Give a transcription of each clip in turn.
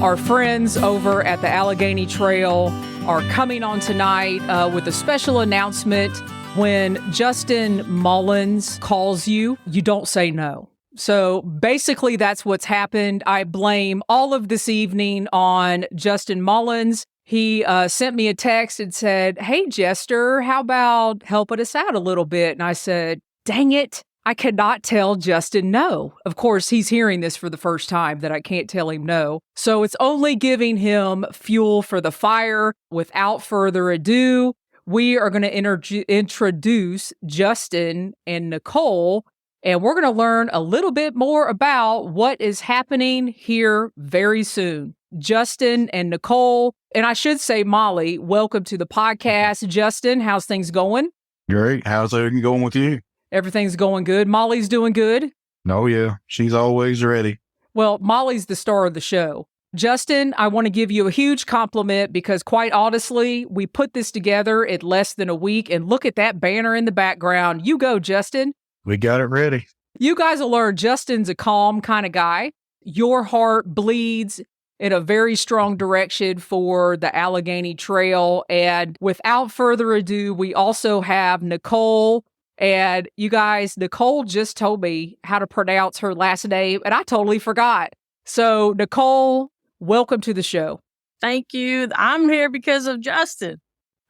Our friends over at the Allegheny Trail are coming on tonight with a special announcement. When Justin Mullins calls you, you don't say no. So basically that's what's happened. I blame all of this evening on Justin Mullins. He sent me a text and said, "Hey, Jester, how about helping us out a little bit?" And I said, "Dang it. I cannot tell Justin no." Of course, he's hearing this for the first time that I can't tell him no. So it's only giving him fuel for the fire. Without further ado, we are going to introduce Justin and Nicolle, and we're going to learn a little bit more about what is happening here very soon. Justin and Nicolle, and I should say Molly, welcome to the podcast. Justin, how's things going? Great. How's everything going with you? Everything's going good. Molly's doing good? Oh, yeah. She's always ready. Well, Molly's the star of the show. Justin, I want to give you a huge compliment because quite honestly, we put this together in less than a week, and look at that banner in the background. You go, Justin. We got it ready. You guys will learn Justin's a calm kind of guy. Your heart bleeds in a very strong direction for the Allegheny Trail. And without further ado, we also have Nicolle. And you guys, Nicolle just told me how to pronounce her last name, and I totally forgot. So, Nicolle, welcome to the show. Thank you. I'm here because of Justin.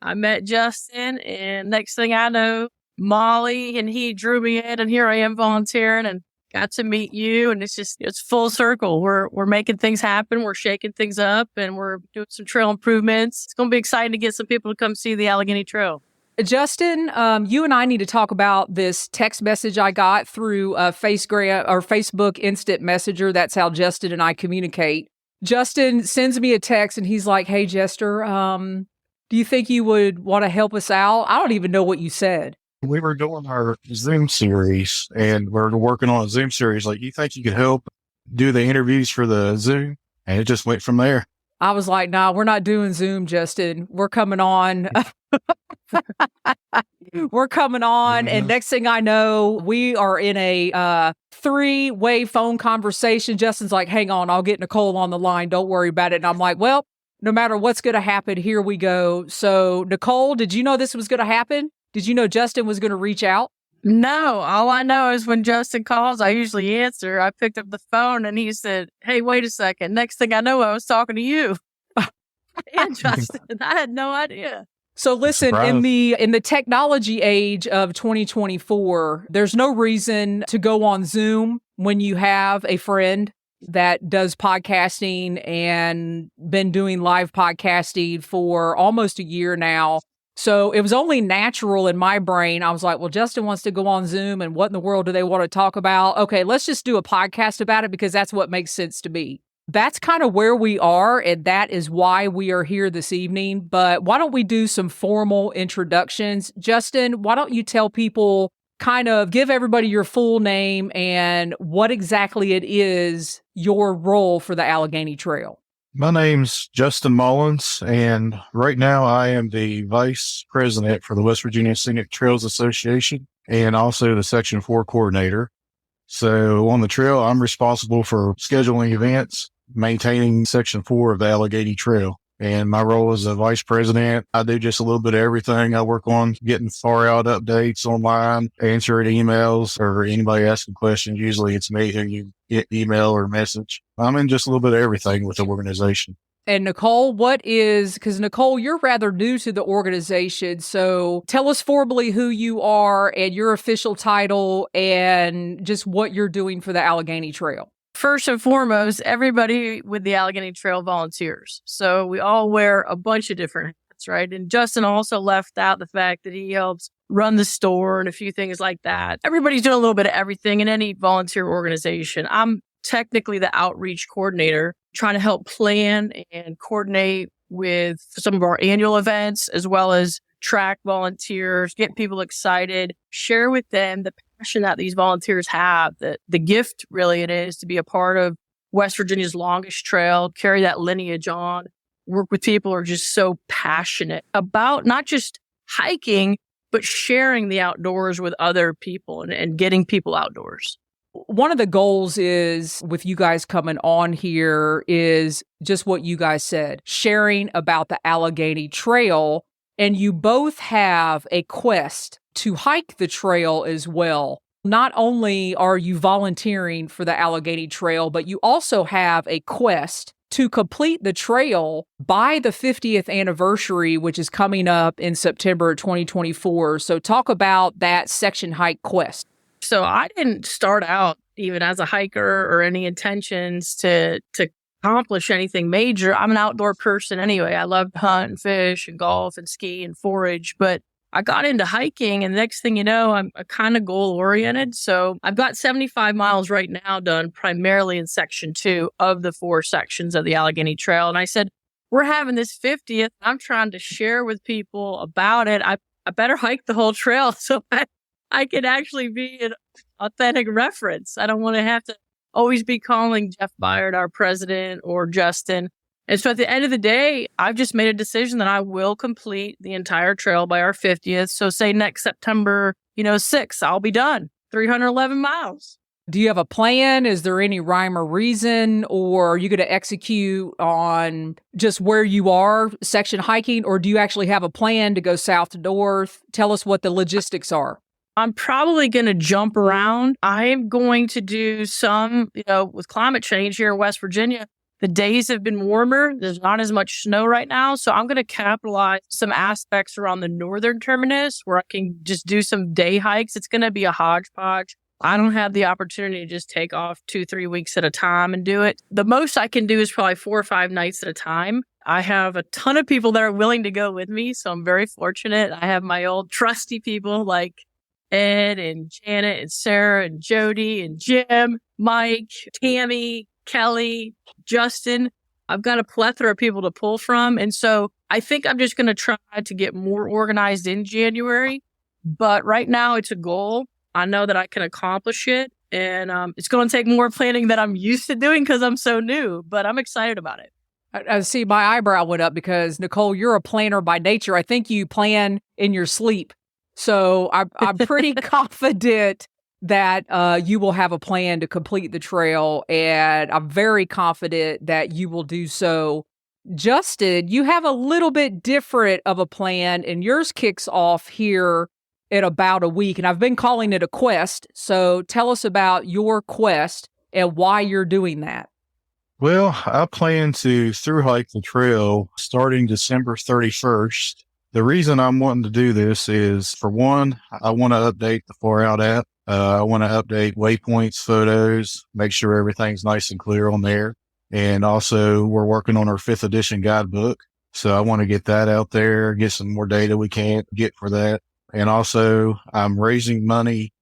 I met Justin, and next thing I know, Molly and he drew me in, and here I am volunteering and got to meet you. And it's full circle. We're making things happen. We're shaking things up, and we're doing some trail improvements. It's going to be exciting to get some people to come see the Allegheny Trail. Justin, you and I need to talk about this text message I got through Facebook Instant Messenger. That's how Justin and I communicate. Justin sends me a text and he's like, "Hey, Jester, do you think you would want to help us out?" I don't even know what you said. We were doing our Zoom series, and we're working on a Zoom series. Like, you think you could help do the interviews for the Zoom? And it just went from there. I was like, "Nah, we're not doing Zoom, Justin. We're coming on." We're coming on, and next thing I know, we are in a three-way phone conversation. Justin's like, "Hang on, I'll get Nicolle on the line. Don't worry about it." And I'm like, "Well, no matter what's going to happen, here we go." So, Nicolle, did you know this was going to happen? Did you know Justin was going to reach out? No, all I know is when Justin calls, I usually answer. I picked up the phone and he said, "Hey, wait a second." Next thing I know, I was talking to you and Justin. I had no idea. So listen, in the technology age of 2024, there's no reason to go on Zoom when you have a friend that does podcasting and been doing live podcasting for almost a year now. So it was only natural in my brain. I was like, well, Justin wants to go on Zoom, and what in the world do they want to talk about? Okay, let's just do a podcast about it because that's what makes sense to me. That's kind of where we are, and that is why we are here this evening. But why don't we do some formal introductions? Justin, why don't you tell people, kind of give everybody your full name and what exactly it is, your role for the Allegheny Trail? My name's Justin Mullins, and right now I am the Vice President for the West Virginia Scenic Trails Association and also the Section 4 Coordinator. So on the trail, I'm responsible for scheduling events, maintaining Section 4 of the Allegheny Trail. And my role as a vice president, I do just a little bit of everything. I work on getting far out updates online, answering emails, or anybody asking questions. Usually it's me who you get email or message. I'm in just a little bit of everything with the organization. And Nicolle, because Nicolle, you're rather new to the organization. So tell us formally who you are and your official title and just what you're doing for the Allegheny Trail. First and foremost, everybody with the Allegheny Trail volunteers. So we all wear a bunch of different hats, right? And Justin also left out the fact that he helps run the store and a few things like that. Everybody's doing a little bit of everything in any volunteer organization. I'm technically the outreach coordinator, trying to help plan and coordinate with some of our annual events, as well as track volunteers, get people excited, share with them the passion that these volunteers have, the gift really it is to be a part of West Virginia's longest trail, carry that lineage on, work with people who are just so passionate about not just hiking, but sharing the outdoors with other people and getting people outdoors. One of the goals is with you guys coming on here is just what you guys said, sharing about the Allegheny Trail. And you both have a quest to hike the trail as well. Not only are you volunteering for the Allegheny Trail, but you also have a quest to complete the trail by the 50th anniversary, which is coming up in September 2024. So talk about that section hike quest. So I didn't start out even as a hiker or any intentions to accomplish anything major. I'm an outdoor person anyway. I love to hunt and fish and golf and ski and forage, but I got into hiking, and the next thing you know, I'm kind of goal oriented. So I've got 75 miles right now done primarily in section 2 of the 4 sections of the Allegheny Trail. And I said, we're having this 50th. I'm trying to share with people about it. I better hike the whole trail so I can actually be an authentic reference. I don't want to have to always be calling Jeff Byard, our president, or Justin. And so at the end of the day, I've just made a decision that I will complete the entire trail by our 50th. So say next September, 6th, I'll be done. 311 miles. Do you have a plan? Is there any rhyme or reason? Or are you going to execute on just where you are section hiking? Or do you actually have a plan to go south to north? Tell us what the logistics are. I'm probably going to jump around. I'm going to do some, with climate change here in West Virginia, the days have been warmer. There's not as much snow right now. So I'm going to capitalize some aspects around the northern terminus where I can just do some day hikes. It's going to be a hodgepodge. I don't have the opportunity to just take off 2-3 weeks at a time and do it. The most I can do is probably 4 or 5 nights at a time. I have a ton of people that are willing to go with me. So I'm very fortunate. I have my old trusty people like Ed and Janet and Sarah and Jody and Jim, Mike, Tammy, Kelly, Justin. I've got a plethora of people to pull from. And so I think I'm just going to try to get more organized in January. But right now it's a goal. I know that I can accomplish it. And it's going to take more planning than I'm used to doing because I'm so new. But I'm excited about it. I see my eyebrow went up because, Nicolle, you're a planner by nature. I think you plan in your sleep. So I'm pretty confident that you will have a plan to complete the trail, and I'm very confident that you will do so. Justin, you have a little bit different of a plan, and yours kicks off here in about a week, and I've been calling it a quest. So tell us about your quest and why you're doing that. Well, I plan to thru hike the trail starting December 31st. The reason I'm wanting to do this is, for one, I want to update the Far Out app. I want to update waypoints, photos, make sure everything's nice and clear on there. And also, we're working on our 5th edition guidebook. So I want to get that out there, get some more data we can get for that. And also, I'm raising money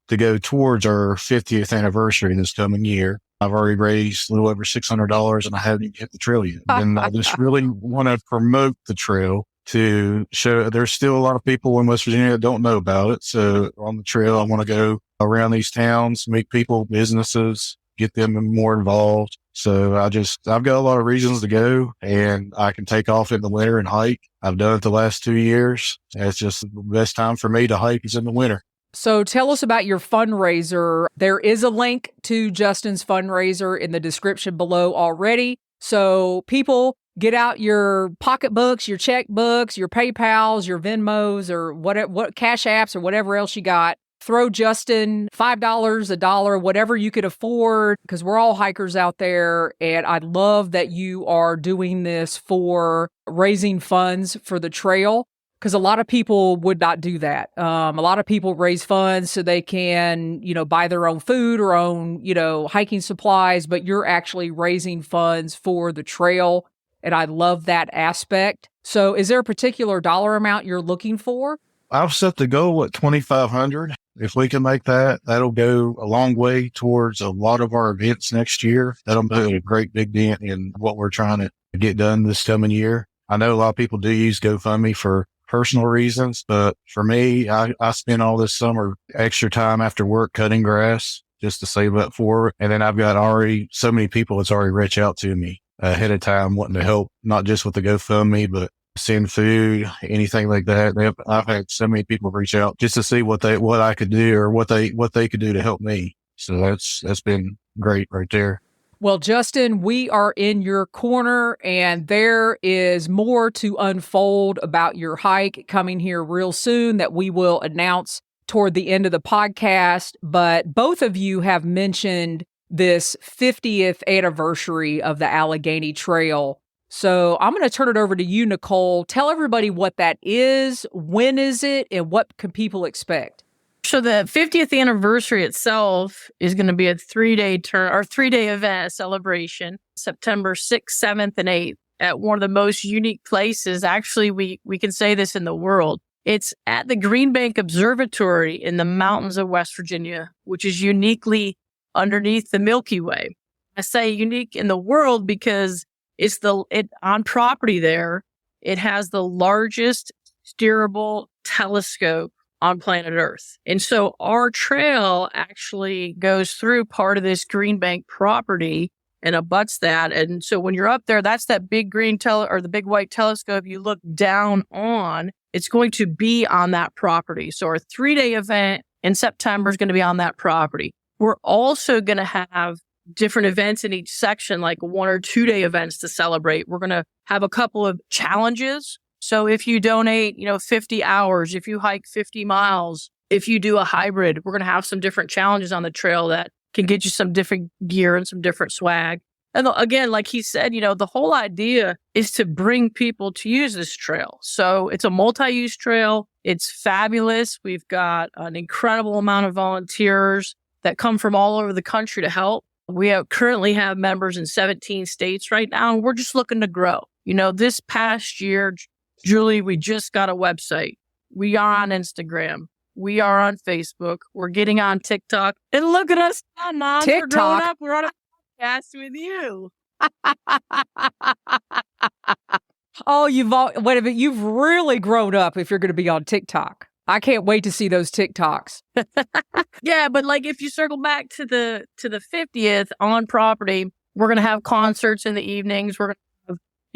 to go towards our 50th anniversary this coming year. I've already raised a little over $600 and I haven't even hit the trail yet. And I just really want to promote the trail to show there's still a lot of people in West Virginia that don't know about it. So on the trail, I want to go around these towns, meet people, businesses, get them more involved. So I've got a lot of reasons to go, and I can take off in the winter and hike. I've done it the last 2 years. It's just the best time for me to hike is in the winter. So tell us about your fundraiser. There is a link to Justin's fundraiser in the description below already. So people, get out your pocketbooks, your checkbooks, your PayPals, your Venmos, or what Cash Apps or whatever else you got. Throw Justin $5, $1, whatever you could afford, because we're all hikers out there. And I love that you are doing this for raising funds for the trail, because a lot of people would not do that. A lot of people raise funds so they can, buy their own food or own, hiking supplies, but you're actually raising funds for the trail. And I love that aspect. So is there a particular dollar amount you're looking for? I've set the goal at $2,500. If we can make that, that'll go a long way towards a lot of our events next year. That'll make a great big dent in what we're trying to get done this coming year. I know a lot of people do use GoFundMe for personal reasons, but for me, I spend all this summer extra time after work cutting grass just to save up for it. And then I've got already so many people that's already reached out to me ahead of time wanting to help, not just with the GoFundMe, but send food, anything like that. I've had so many people reach out just to see what I could do or what they could do to help me. So that's been great right there. Well, Justin, we are in your corner, and there is more to unfold about your hike coming here real soon that we will announce toward the end of the podcast. But both of you have mentioned this 50th anniversary of the Allegheny Trail. So I'm going to turn it over to you, Nicolle. Tell everybody what that is, when is it, and what can people expect? So the 50th anniversary itself is going to be a 3-day event celebration, September 6th, 7th, and 8th at one of the most unique places. Actually, we can say this in the world. It's at the Green Bank Observatory in the mountains of West Virginia, which is uniquely underneath the Milky Way. I say unique in the world because it's on property there. It has the largest steerable telescope on planet Earth. And so our trail actually goes through part of this Green Bank property and abuts that. And so when you're up there, that's that big the big white telescope you look down on. It's going to be on that property. So our 3-day event in September is going to be on that property. We're also going to have different events in each section, like 1 or 2-day events to celebrate. We're going to have a couple of challenges. So if you donate, 50 hours, if you hike 50 miles, if you do a hybrid, we're going to have some different challenges on the trail that can get you some different gear and some different swag. And again, like he said, the whole idea is to bring people to use this trail. So it's a multi-use trail. It's fabulous. We've got an incredible amount of volunteers that come from all over the country to help. We currently have members in 17 states right now, and we're just looking to grow. This past year, Julie, we just got a website. We are on Instagram. We are on Facebook. We're getting on TikTok. And look at us now. TikTok. We're growing up. We're on a podcast with you. Oh, wait a minute. You've really grown up if you're going to be on TikTok. I can't wait to see those TikToks. Yeah, but if you circle back to the 50th on property, we're going to have concerts in the evenings. We're going to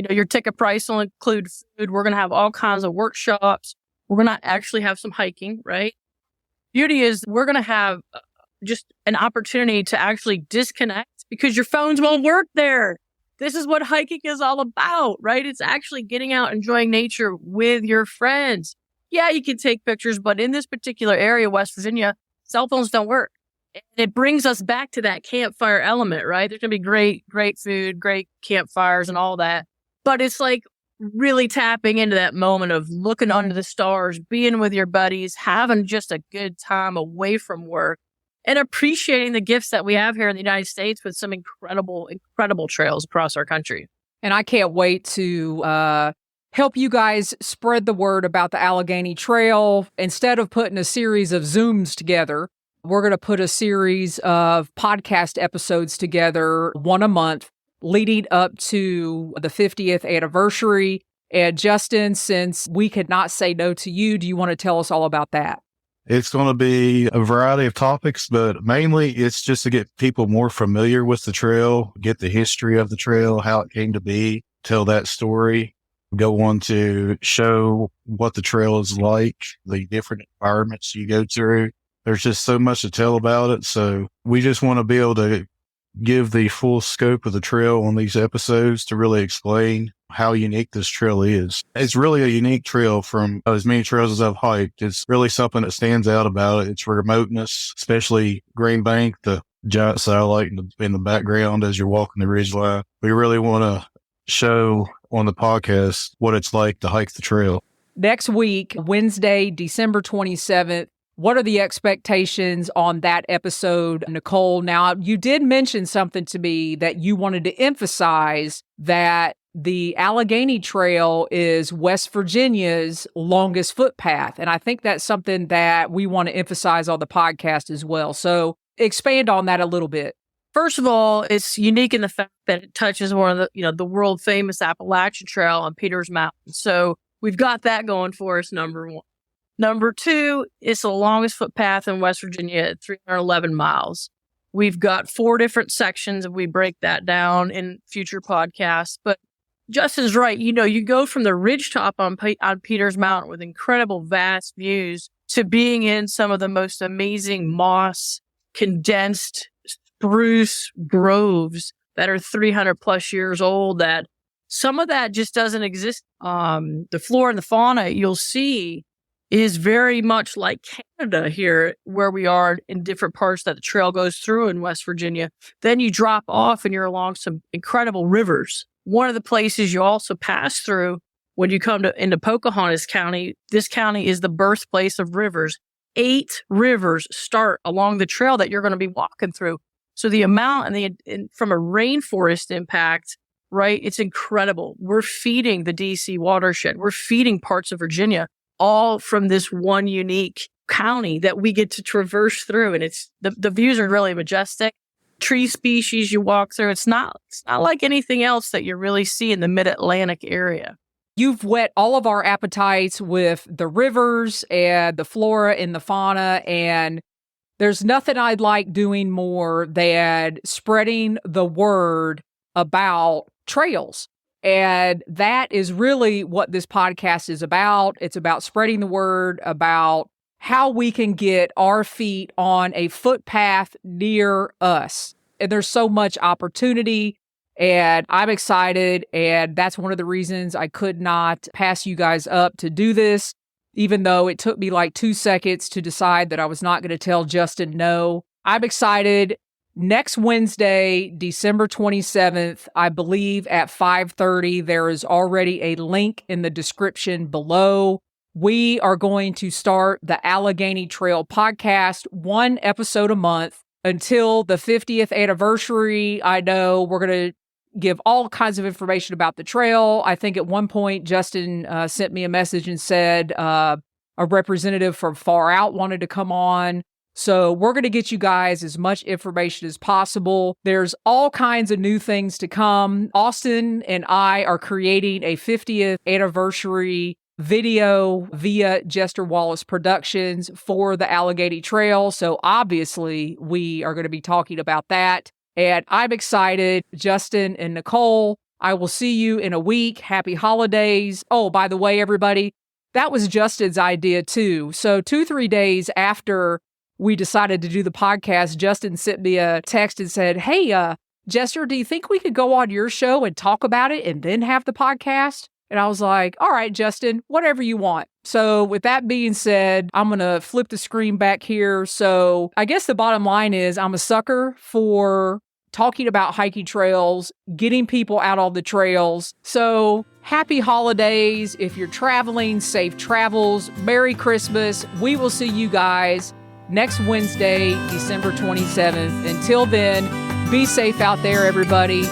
your ticket price will include food. We're going to have all kinds of workshops. We're going to actually have some hiking, right? Beauty is we're going to have just an opportunity to actually disconnect because your phones won't work there. This is what hiking is all about, right? It's actually getting out, enjoying nature with your friends. Yeah, you can take pictures, but in this particular area, West Virginia, cell phones don't work. And it brings us back to that campfire element, right? There's going to be great food, great campfires and all that. But it's really tapping into that moment of looking under the stars, being with your buddies, having just a good time away from work, and appreciating the gifts that we have here in the United States with some incredible, incredible trails across our country. And I can't wait to help you guys spread the word about the Allegheny Trail. Instead of putting a series of Zooms together, we're going to put a series of podcast episodes together, one a month, leading up to the 50th anniversary. And Justin, since we could not say no to you, do you want to tell us all about that? It's going to be a variety of topics, but mainly it's just to get people more familiar with the trail, get the history of the trail, how it came to be, tell that story, go on to show what the trail is like, the different environments you go through. There's just so much to tell about it. So we just want to be able to give the full scope of the trail on these episodes to really explain how unique this trail is. It's really a unique trail from as many trails as I've hiked. It's really something that stands out about it. Its remoteness, especially Green Bank, the giant satellite in the background as you're walking the ridgeline. We really want to show on the podcast what it's like to hike the trail. Next week, Wednesday, December 27th, what are the expectations on that episode, Nicolle? Now, you did mention something to me that you wanted to emphasize, that the Allegheny Trail is West Virginia's longest footpath. And I think that's something that we want to emphasize on the podcast as well. So expand on that a little bit. First of all, it's unique in the fact that it touches one of the world famous Appalachian Trail on Peters Mountain. So we've got that going for us, number one. Number two, it's the longest footpath in West Virginia at 311 miles. We've got 4 different sections, and we break that down in future podcasts. But Justin's right. You go from the ridgetop on Peters Mountain with incredible vast views to being in some of the most amazing moss condensed spruce groves that are 300 plus years old, that some of that just doesn't exist. The flora and the fauna you'll see is very much like Canada here, where we are in different parts that the trail goes through in West Virginia. Then you drop off and you're along some incredible rivers. One of the places you also pass through when you come into Pocahontas County, this county is the birthplace of rivers. 8 rivers start along the trail that you're going to be walking through. So the amount and from a rainforest impact, right, it's incredible. We're feeding the DC watershed. We're feeding parts of Virginia, all from this one unique county that we get to traverse through. And it's the views are really majestic. Tree species you walk through, it's not like anything else that you really see in the mid-Atlantic area. You've whet all of our appetites with the rivers and the flora and the fauna, and there's nothing I'd like doing more than spreading the word about trails. And that is really what this podcast is about. It's about spreading the word about how we can get our feet on a footpath near us. And there's so much opportunity, and I'm excited. And that's one of the reasons I could not pass you guys up to do this, even though it took me like 2 seconds to decide that I was not going to tell Justin no. I'm excited. Next Wednesday, December 27th, I believe at 5:30, there is already a link in the description below. We are going to start the Allegheny Trail podcast, 1 episode a month until the 50th anniversary. I know we're going to give all kinds of information about the trail. I think at one point, Justin sent me a message and said a representative from Far Out wanted to come on. So we're going to get you guys as much information as possible. There's all kinds of new things to come. Austin and I are creating a 50th anniversary video via Jester Wallace Productions for the Allegheny Trail. So obviously we are going to be talking about that. And I'm excited. Justin and Nicolle, I will see you in a week. Happy holidays. Oh, by the way, everybody, that was Justin's idea too. So 2-3 days after we decided to do the podcast, Justin sent me a text and said, hey, Jester, do you think we could go on your show and talk about it and then have the podcast? And I was like, all right, Justin, whatever you want. So with that being said, I'm going to flip the screen back here. So I guess the bottom line is I'm a sucker for talking about hiking trails, getting people out on the trails. So happy holidays. If you're traveling, safe travels. Merry Christmas. We will see you guys next Wednesday, December 27th. Until then, be safe out there, everybody.